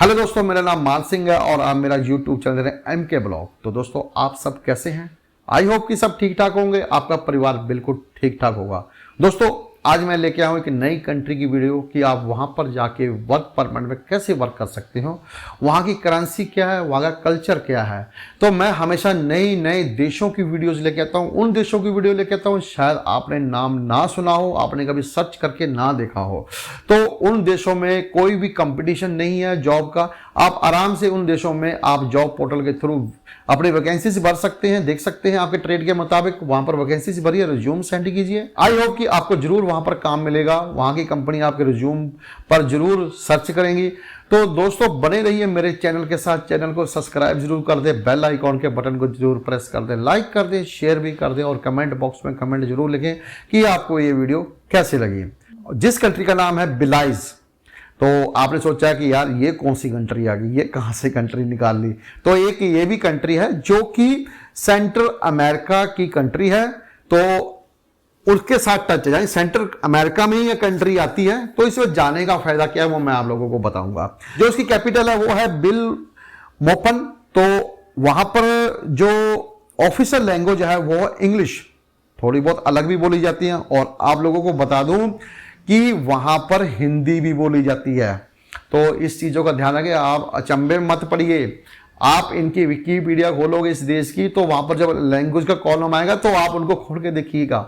Hello दोस्तों, मेरा नाम मान सिंह है और आप मेरा यूट्यूब चैनल है MK ब्लॉग। तो दोस्तों, आप सब कैसे हैं? आई होप कि सब ठीक ठाक होंगे, आपका परिवार बिल्कुल ठीक ठाक होगा। दोस्तों, आज मैं लेके आया हूँ एक नई कंट्री की वीडियो कि आप वहाँ पर जाके वर्क परमिट में कैसे वर्क कर सकते हो, वहाँ की करेंसी क्या है, वहाँ का कल्चर क्या है। तो मैं हमेशा नई नए देशों की वीडियोस लेके आता हूँ, उन देशों की वीडियो लेके आता हूँ शायद आपने नाम ना सुना हो, आपने कभी सर्च करके ना देखा हो। तो उन देशों में कोई भी कंपटीशन नहीं है जॉब का, आप आराम से उन देशों में आप जॉब पोर्टल के थ्रू अपनी वैकेंसीज भर सकते हैं, देख सकते हैं आपके ट्रेड के मुताबिक वहां पर वैकेंसीज भरिए, रिज्यूम सेंड कीजिए। आई होप कि आपको जरूर वहां पर काम मिलेगा, वहां की कंपनी आपके रिज्यूम पर जरूर सर्च करेंगी। तो दोस्तों, बने रहिए मेरे चैनल के साथ, चैनल को सब्सक्राइब जरूर कर दें, बेल आइकॉन के बटन को जरूर प्रेस कर दें, लाइक कर दें, शेयर भी कर दें और कमेंट बॉक्स में कमेंट जरूर लिखें कि आपको ये वीडियो कैसी लगी। जिस कंट्री का नाम है बिलाइज। तो आपने सोचा कि यार ये कौन सी कंट्री आ गई, ये कहां से कंट्री निकाल ली। तो एक ये भी कंट्री है जो कि सेंट्रल अमेरिका की कंट्री है, तो उसके साथ टच है, यानी सेंट्रल अमेरिका में ही ये कंट्री आती है। तो इसमें जाने का फायदा क्या है वो मैं आप लोगों को बताऊंगा। जो इसकी कैपिटल है वो है बिल मोपन। तो वहां पर जो ऑफिशियल लैंग्वेज है वो इंग्लिश, थोड़ी बहुत अलग भी बोली जाती है। और आप लोगों को बता दूं कि वहां पर हिंदी भी बोली जाती है। तो इस चीजों का ध्यान रखें, आप अचंभे में मत पड़िए। आप इनकी विकीपीडिया खोलोगे इस देश की, तो वहां पर जब लैंग्वेज का कॉलम आएगा तो आप उनको खोल के देखिएगा,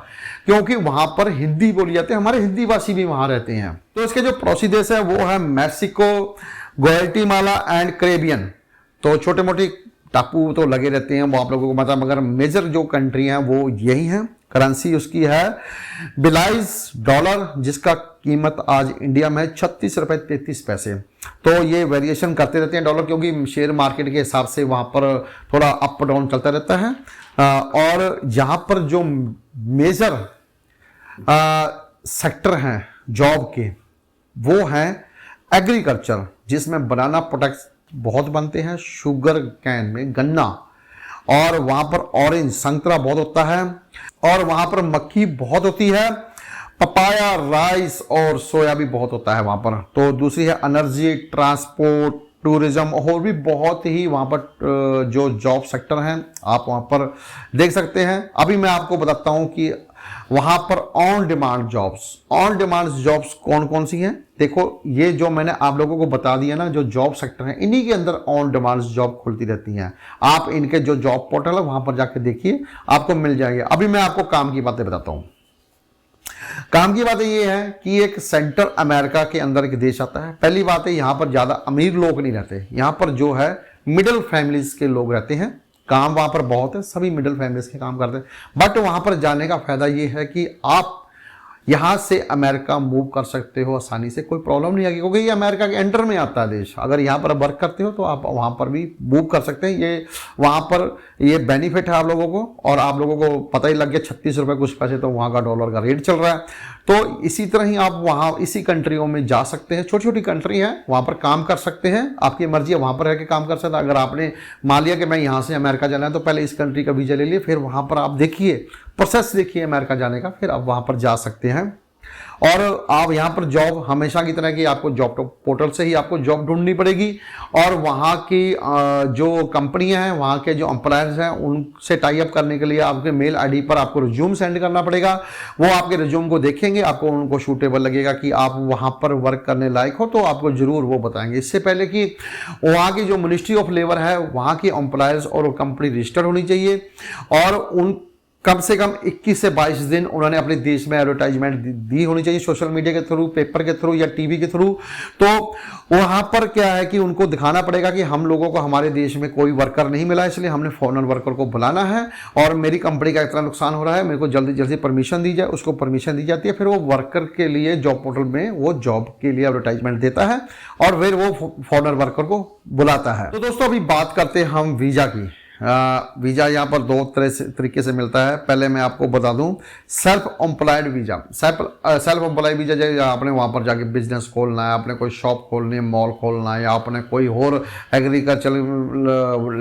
क्योंकि वहां पर हिंदी बोली जाती है। हमारे हिंदी भाषी भी वहां रहते हैं। तो इसके जो पड़ोसी देश है वो है मैक्सिको, ग्वाटेमाला एंड कैरेबियन। तो छोटे मोटे टापू तो लगे रहते हैं, वो आप लोगों को पता, मगर मेजर जो कंट्री हैं वो यही हैं। करेंसी उसकी है बिलाइज डॉलर, जिसका कीमत आज इंडिया में 36 रुपए 33 पैसे। तो ये वेरिएशन करते रहते हैं डॉलर, क्योंकि शेयर मार्केट के हिसाब से वहां पर थोड़ा अप डाउन चलता रहता है। और यहाँ पर जो मेजर सेक्टर हैं जॉब के वो हैं एग्रीकल्चर, जिसमें बनाना प्रोडक्ट्स बहुत बनते हैं, शुगर कैन में गन्ना, और वहां पर ऑरेंज संतरा बहुत होता है, और वहां पर मक्खी बहुत होती है, पपाया, राइस और सोया भी बहुत होता है वहां पर। तो दूसरी है एनर्जी, ट्रांसपोर्ट, टूरिज्म, और भी बहुत ही वहां पर जो जॉब सेक्टर हैं आप वहां पर देख सकते हैं। अभी मैं आपको बताता हूं कि वहां पर ऑन डिमांड जॉब्स कौन कौन सी हैं। देखो, ये जो मैंने आप लोगों को बता दिया ना, जो जॉब सेक्टर है, इन्हीं के अंदर ऑन डिमांड जॉब खुलती रहती हैं। आप इनके जो जॉब पोर्टल है वहां पर जाके देखिए, आपको मिल जाएंगे। अभी मैं आपको काम की बातें बताता हूं। काम की बातें ये है कि एक सेंट्रल अमेरिका के अंदर एक देश आता है। पहली बात है, यहां पर ज्यादा अमीर लोग नहीं रहते, यहां पर जो है मिडिल फैमिलीज के लोग रहते हैं। काम वहां पर बहुत है, सभी मिडिल फैमिलीज के काम करते हैं। बट वहां पर जाने का फायदा ये है कि आप यहां से अमेरिका मूव कर सकते हो आसानी से, कोई प्रॉब्लम नहीं आएगी, क्योंकि ये अमेरिका के अंडर में आता है देश। अगर यहां पर वर्क करते हो तो आप वहां पर भी मूव कर सकते हैं। ये वहां पर ये बेनिफिट है आप लोगों को। और आप लोगों को पता ही लग गया 36 रुपए कुछ पैसे तो वहां का डॉलर का रेट चल रहा है। तो इसी तरह ही आप वहां इसी कंट्रियों में जा सकते हैं, छोटी छोटी कंट्री है, वहां पर काम कर सकते हैं। आपकी मर्जी है, वहां पर रह के काम कर सकते हैं। अगर आपने मान लिया कि मैं यहां से अमेरिका जाना है, तो पहले इस कंट्री का वीजा ले लिए, फिर वहां पर आप देखिए, प्रोसेस देखिए अमेरिका जाने का, फिर आप वहां पर जा सकते हैं। और आप यहां पर जॉब हमेशा की तरह की आपको जॉब पोर्टल से ही आपको जॉब ढूंढनी पड़ेगी। और वहां की जो कंपनियां हैं, वहां के जो एम्प्लॉयर्स हैं, उनसे टाई अप करने के लिए आपके मेल आईडी पर आपको रिज्यूम सेंड करना पड़ेगा। वो आपके रिज्यूम को देखेंगे, आपको उनको सूटेबल लगेगा कि आप वहां पर वर्क करने लायक हो, तो आपको जरूर वो बताएंगे। इससे पहले कि वहां की जो मिनिस्ट्री ऑफ लेबर है, वहां की एम्प्लॉयर्स और कंपनी रजिस्टर्ड होनी चाहिए, और उन कम से कम 21 से 22 दिन उन्होंने अपने देश में एडवर्टाइजमेंट दी होनी चाहिए, सोशल मीडिया के थ्रू, पेपर के थ्रू या टीवी के थ्रू। तो वहां पर क्या है कि उनको दिखाना पड़ेगा कि हम लोगों को हमारे देश में कोई वर्कर नहीं मिला, इसलिए हमने फॉरेनर वर्कर को बुलाना है, और मेरी कंपनी का इतना नुकसान हो रहा है, मेरे को जल्दी जल्दी परमिशन दी जाए। उसको परमिशन दी जाती है, फिर वो वर्कर के लिए जॉब पोर्टल में वो जॉब के लिए एडवर्टाइजमेंट देता है, और फिर वो फॉरेनर वर्कर को बुलाता है। तो दोस्तों, अभी बात करते हैं हम वीजा की। वीजा यहाँ पर दो तरीके से मिलता है। पहले मैं आपको बता दूं, self employed visa. Self employed visa जैसे आपने वहां पर जाके बिजनेस खोलना है, आपने कोई शॉप खोलनी है, मॉल खोलना है, या आपने कोई और एग्रीकल्चर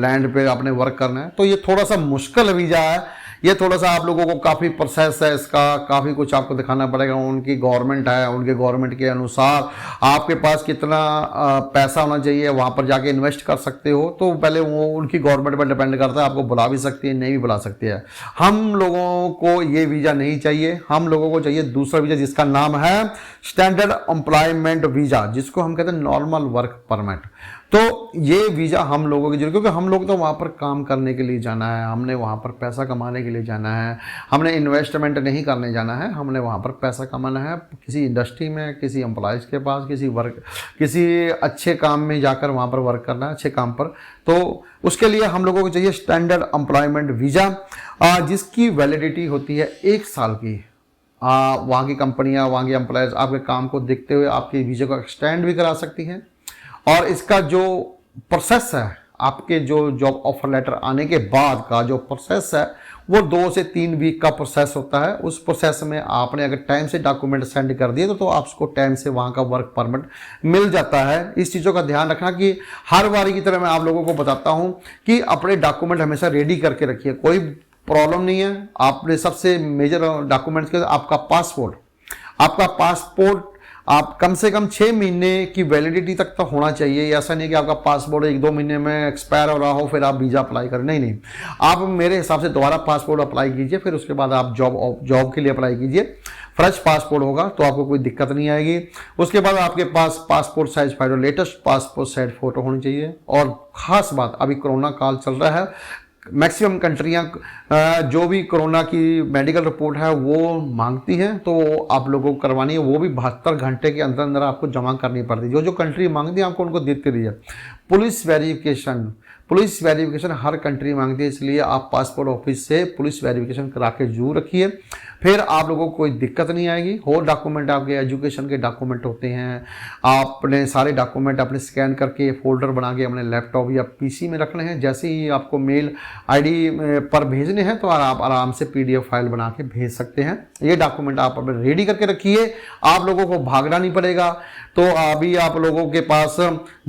लैंड पे आपने वर्क करना है, तो ये थोड़ा सा मुश्किल वीजा है। ये थोड़ा सा आप लोगों को काफ़ी प्रोसेस है इसका, काफ़ी कुछ आपको दिखाना पड़ेगा। उनकी गवर्नमेंट है, उनके गवर्नमेंट के अनुसार आपके पास कितना पैसा होना चाहिए, वहाँ पर जाके इन्वेस्ट कर सकते हो। तो पहले वो उनकी गवर्नमेंट पर डिपेंड करता है, आपको बुला भी सकती है, नहीं भी बुला सकती है। हम लोगों को ये वीज़ा नहीं चाहिए, हम लोगों को चाहिए दूसरा वीज़ा जिसका नाम है स्टैंडर्ड एम्प्लॉयमेंट वीज़ा, जिसको हम कहते हैं नॉर्मल वर्क परमिट। तो ये वीज़ा हम लोगों की जरूरत, क्योंकि हम लोग तो वहाँ पर काम करने के लिए जाना है, हमने वहाँ पर पैसा कमाने के लिए जाना है, हमने इन्वेस्टमेंट नहीं करने जाना है, हमने वहाँ पर पैसा कमाना है किसी इंडस्ट्री में, किसी एम्प्लॉयज़ के पास, किसी अच्छे काम में जाकर वहाँ पर वर्क करना है, अच्छे काम पर। तो उसके लिए हम लोगों को चाहिए स्टैंडर्ड एम्प्लॉयमेंट वीज़ा, जिसकी वैलिडिटी होती है 1 साल की। वहाँ की कंपनियाँ, वहाँ के एम्प्लॉयज़ आपके काम को देखते हुए आपके वीज़ा को एक्सटेंड भी करा सकती हैं। और इसका जो प्रोसेस है, आपके जो जॉब ऑफर लेटर आने के बाद का जो प्रोसेस है, वो 2 से 3 वीक का प्रोसेस होता है। उस प्रोसेस में आपने अगर टाइम से डॉक्यूमेंट सेंड कर दिए तो आपको टाइम से वहाँ का वर्क परमिट मिल जाता है। इस चीज़ों का ध्यान रखना कि हर बारी की तरह मैं आप लोगों को बताता हूँ कि अपने डॉक्यूमेंट हमेशा रेडी करके रखिए, कोई प्रॉब्लम नहीं है। आपने सबसे मेजर डॉक्यूमेंट्स के आपका पासपोर्ट आप कम से कम 6 महीने की वैलिडिटी तक तो होना चाहिए। ऐसा नहीं कि आपका पासपोर्ट 1-2 महीने में एक्सपायर हो रहा हो फिर आप वीज़ा अप्लाई करें, नहीं। आप मेरे हिसाब से दोबारा पासपोर्ट अप्लाई कीजिए, फिर उसके बाद आप जॉब के लिए अप्लाई कीजिए। फ्रेश पासपोर्ट होगा तो आपको कोई दिक्कत नहीं आएगी। उसके बाद आपके पास passport size photo, latest passport size photo होनी चाहिए। और ख़ास बात, अभी कोरोना काल चल रहा है, मैक्सिमम कंट्रियां जो भी कोरोना की मेडिकल रिपोर्ट है वो मांगती हैं, तो आप लोगों को करवानी है। वो भी 72 घंटे के अंदर अंदर आपको जमा करनी पड़ती है। जो कंट्री मांगती है आपको उनको देती रही है। पुलिस वेरिफिकेशन हर कंट्री मांगती है, इसलिए आप पासपोर्ट ऑफिस से पुलिस वेरिफिकेशन करा के जरूर रखिए, फिर आप लोगों को कोई दिक्कत नहीं आएगी। और डॉक्यूमेंट आपके एजुकेशन के डॉक्यूमेंट होते हैं, आपने सारे डॉक्यूमेंट अपने स्कैन करके फोल्डर बना के अपने लैपटॉप या पीसी में रखने हैं। जैसे ही आपको मेल आईडी पर भेजने हैं तो आप आराम से पीडीएफ फाइल बना के भेज सकते हैं। ये डॉक्यूमेंट आप अपने रेडी करके रखिए, आप लोगों को भागना नहीं पड़ेगा। तो अभी आप लोगों के पास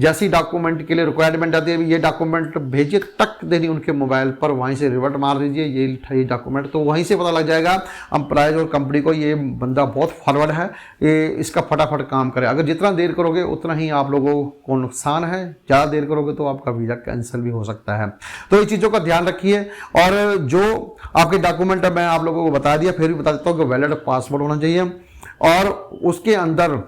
जैसी डॉक्यूमेंट के लिए रिक्वायरमेंट आती है, ये डॉक्यूमेंट भेजिए, टक देनी उनके मोबाइल पर, वहीं से रिवर्ट मार दीजिए ये डॉक्यूमेंट, तो वहीं से पता लग जाएगा एम्प्लॉयज और कंपनी को ये बंदा बहुत फॉरवर्ड है, ये इसका फटाफट काम करे। अगर जितना देर करोगे उतना ही आप लोगों को नुकसान है, ज़्यादा देर करोगे तो आपका वीज़ा कैंसिल भी हो सकता है। तो ये चीज़ों का ध्यान रखिए। और जो आपके डॉक्यूमेंट मैं आप लोगों को बता दिया, फिर भी बता देता हूँ कि वैलिड पासपोर्ट होना चाहिए और उसके अंदर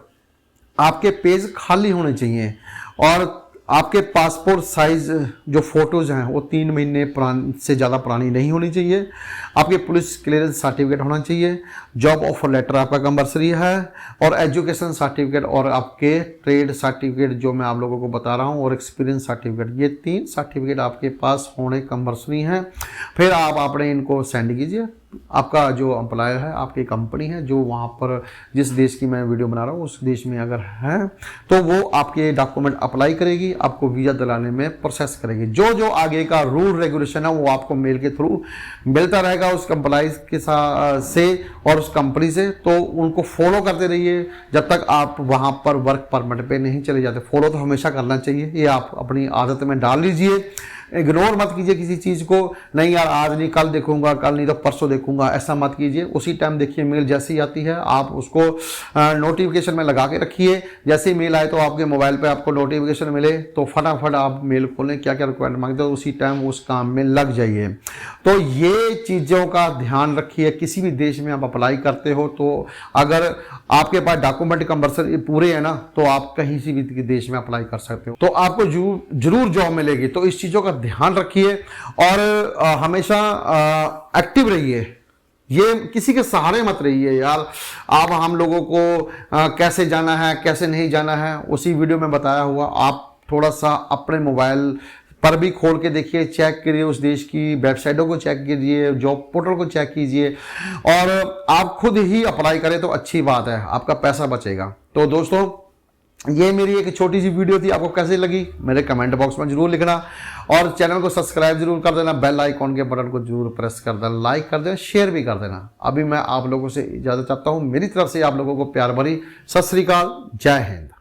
आपके पेज खाली होने चाहिए। और आपके पासपोर्ट साइज जो फोटोज़ हैं वो 3 महीने से ज़्यादा पुरानी नहीं होनी चाहिए। आपके पुलिस क्लियरेंस सर्टिफिकेट होना चाहिए, जॉब ऑफर लेटर आपका कंपल्सरी है, और एजुकेशन सर्टिफिकेट और आपके ट्रेड सर्टिफिकेट जो मैं आप लोगों को बता रहा हूँ, और एक्सपीरियंस सर्टिफिकेट, ये 3 सर्टिफिकेट आपके पास होने कंपल्सरी हैं। फिर आप अपने इनको सेंड कीजिए। आपका जो एम्प्लॉयर है, आपकी कंपनी है जो वहाँ पर जिस देश की मैं वीडियो बना रहा हूँ उस देश में अगर है तो वो आपके डॉक्यूमेंट अप्लाई करेगी, आपको वीज़ा दिलाने में प्रोसेस करेगी। जो आगे का रूल रेगुलेशन है वो आपको मेल के थ्रू मिलता रहेगा उस कंप्लाइंस के साथ से और उस कंपनी से, तो उनको फॉलो करते रहिए जब तक आप वहाँ पर वर्क परमिट पे नहीं चले जाते। फॉलो तो हमेशा करना चाहिए, ये आप अपनी आदत में डाल लीजिए। इग्नोर मत कीजिए किसी चीज़ को, नहीं यार आज नहीं कल देखूंगा, कल नहीं तो परसों देखूंगा, ऐसा मत कीजिए। उसी टाइम देखिए, मेल जैसी आती है आप उसको नोटिफिकेशन में लगा के रखिए। जैसे ही मेल आए तो आपके मोबाइल पे आपको नोटिफिकेशन मिले तो फटाफट आप मेल खोलें, क्या क्या रिक्वायरमेंट मांगते हो उसी टाइम उस काम में लग जाइए। तो ये चीज़ों का ध्यान रखिए। किसी भी देश में आप अप्लाई करते हो तो अगर आपके पास डॉक्यूमेंट कंपल्सरी पूरे है ना तो आप कहीं से भी देश में अप्लाई कर सकते हो, तो आपको जरूर जॉब मिलेगी। तो इस चीज़ों का ध्यान रखिए और हमेशा एक्टिव रहिए। ये किसी के सहारे मत रहिए यार। आप हम लोगों को कैसे जाना है कैसे नहीं जाना है उसी वीडियो में बताया हुआ, आप थोड़ा सा अपने मोबाइल पर भी खोल के देखिए, चेक करिए, उस देश की वेबसाइटों को चेक कीजिए, जॉब पोर्टल को चेक कीजिए और आप खुद ही अप्लाई करें तो अच्छी बात है, आपका पैसा बचेगा। तो दोस्तों ये मेरी एक छोटी सी वीडियो थी, आपको कैसी लगी मेरे कमेंट बॉक्स में जरूर लिखना और चैनल को सब्सक्राइब जरूर कर देना, बेल आइकॉन के बटन को जरूर प्रेस कर देना, लाइक कर देना, शेयर भी कर देना। अभी मैं आप लोगों से इजाजत चाहता हूँ, मेरी तरफ से आप लोगों को प्यार भरी सत श्री अकाल, जय हिंद।